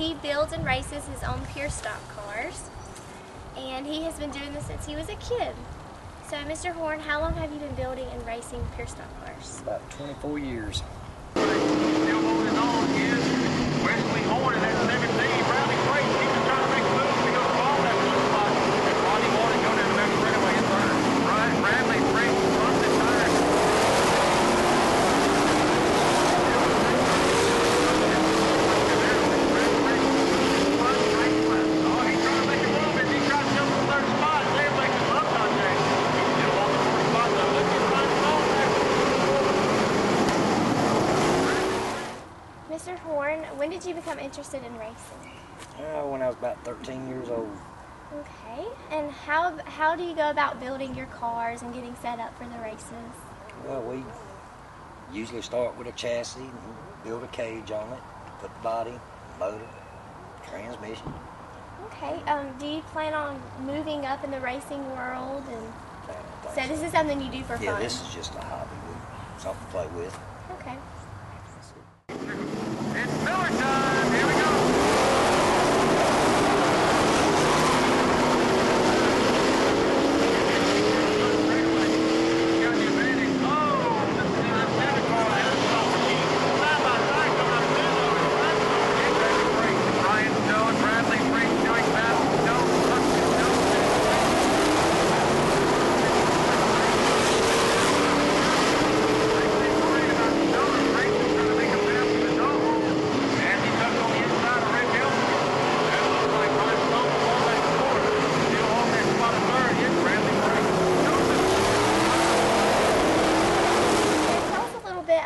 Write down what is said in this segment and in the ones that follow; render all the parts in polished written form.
he builds and races his own pure stock cars, and he has been doing this since he was a kid. So, Mr. Horne, how long have you been building and racing pure stock cars? About 24 years. Still holding on is Wesley Horne, and that's 17. Bradley Creighton, he was trying to make a move to go to ball that blue spot. And Rodney Horne going to the next straightaway in third. Bradley Creighton from the tire. Oh, he's trying to make a move, and he tried to jump to the third spot. They're making love contact. He's still on the fourth spot, though. Let's get right on there. Mr. Horne, when did you become interested in racing? When I was about 13 years old. Okay, and how do you go about building your cars and getting set up for the races? Well, we usually start with a chassis and build a cage on it, put body, motor, transmission. Okay, do you plan on moving up in the racing world? And I so think this is something you do for Yeah, fun? this is just a hobby, something to play with. Okay. It's Miller time. Here we go. Got the advantage. Oh, the center car has stopped the heat. Side by side coming out of middle. It's Bradley Creighton. Ryan Stowe and Bradley Creighton doing fast.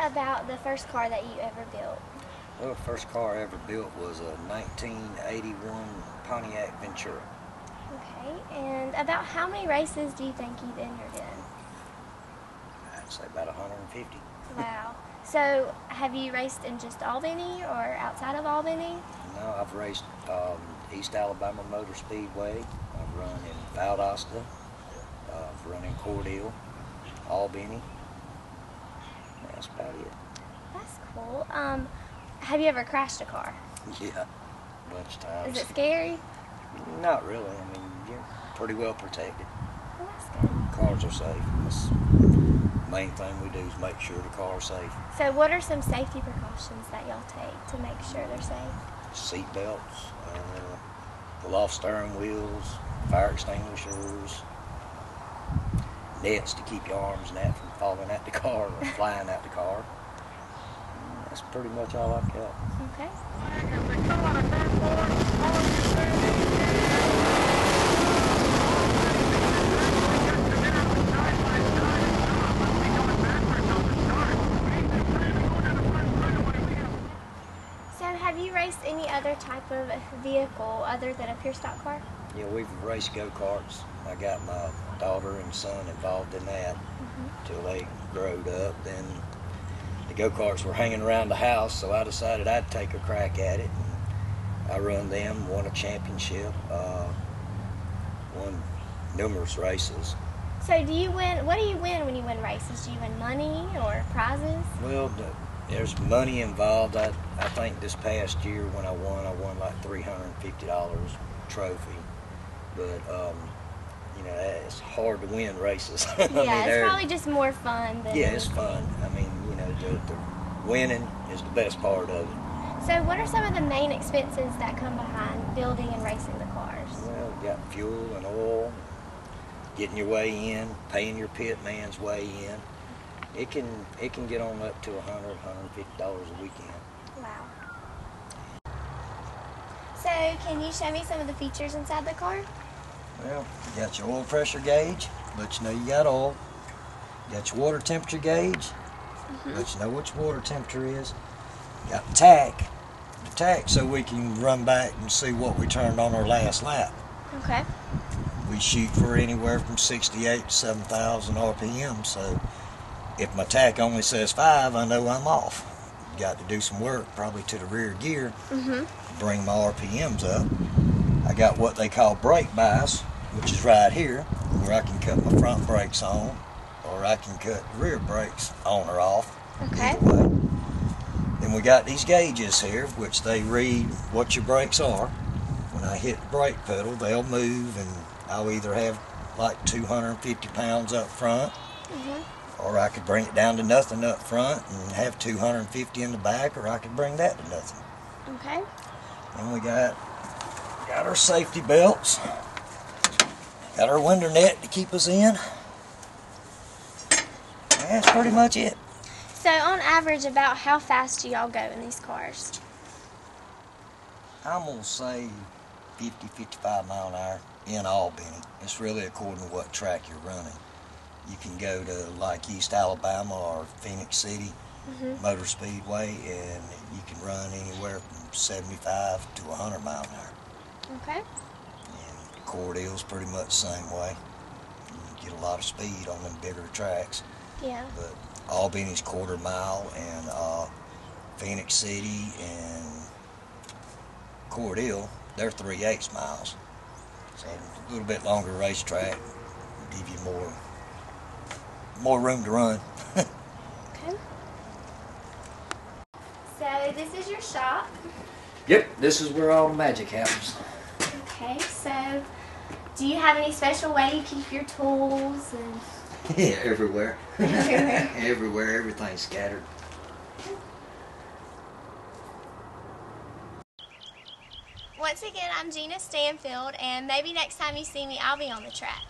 About the first car that you ever built. Well, the first car I ever built was a 1981 Pontiac Ventura. Okay, and about how many races do you think you've entered in? I'd say about 150. Wow. So, have you raced in just Albany or outside of Albany? No, I've raced East Alabama Motor Speedway. I've run in Valdosta. I've run in Cordele, Albany. That's about it. That's cool. Have you ever crashed a car? Yeah, a bunch of times. Is it scary? Not really. I mean, you're pretty well protected. Well, that's good. Cars are safe. That's the main thing we do is make sure the car's safe. So what are some safety precautions that y'all take to make sure they're safe? Seat belts, pull off steering wheels, fire extinguishers, nets to keep your arms and that from falling out the car or flying out the car. That's pretty much all I've got. Okay. So have you raced any other type of vehicle other than a pure stock car? Yeah, we've raced go-karts. I got my daughter and son involved in that till they growed up. Then the go-karts were hanging around the house, so I decided I'd take a crack at it. And I run them, won a championship, won numerous races. So do you win? What do you win when you win races? Do you win money or prizes? Well, there's money involved. I think this past year when I won like $350 trophy. But you know, it's hard to win races. Yeah, I mean, it's probably just more fun than yeah, it's fun. I mean, you know, the winning is the best part of it. So what are some of the main expenses that come behind building and racing the cars? Well, you got fuel and oil, getting your way in, paying your pit man's way in. It can get on up to $100, $150 a weekend. Wow. So can you show me some of the features inside the car? Well, you got your oil pressure gauge, let you know you got oil. You got your water temperature gauge, let you know what your water temperature is. You got the tack so we can run back and see what we turned on our last lap. Okay. We shoot for anywhere from 68 to 7,000 RPM, so if my tack only says 5, I know I'm off. Got to do some work, probably to the rear gear, bring my RPMs up. I got what they call brake bias, which is right here, where I can cut my front brakes on, or I can cut rear brakes on or off. Okay. Either way. Then we got these gauges here, which they read what your brakes are. When I hit the brake pedal, they'll move, and I'll either have like 250 pounds up front, or I could bring it down to nothing up front and have 250 in the back, or I could bring that to nothing. Okay. And we got our safety belts. Got our window net to keep us in. That's pretty much it. So on average, about how fast do y'all go in these cars? I'm going to say 50, 55 mile an hour in Albany. It's really according to what track you're running. You can go to like East Alabama or Phoenix City Motor Speedway, and you can run anywhere from 75 to 100 mile an hour. Okay. And Cordill's pretty much the same way. You get a lot of speed on them bigger tracks. Yeah. But Albany's quarter mile, and Phoenix City and Cordell, they're 3/8 miles. So a little bit longer racetrack will give you more room to run. Okay. So this is your shop. Yep, this is where all the magic happens. Okay, so do you have any special way you keep your tools and Yeah, everywhere. Everywhere. Everywhere, everything's scattered. Once again, I'm Gina Stanfield, and maybe next time you see me, I'll be on the track.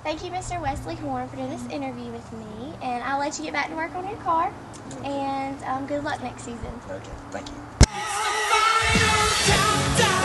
Thank you, Mr. Wesley Horne, for doing this interview with me, and I'll let you get back to work on your car, and good luck next season. Okay, thank you. It's the final countdown.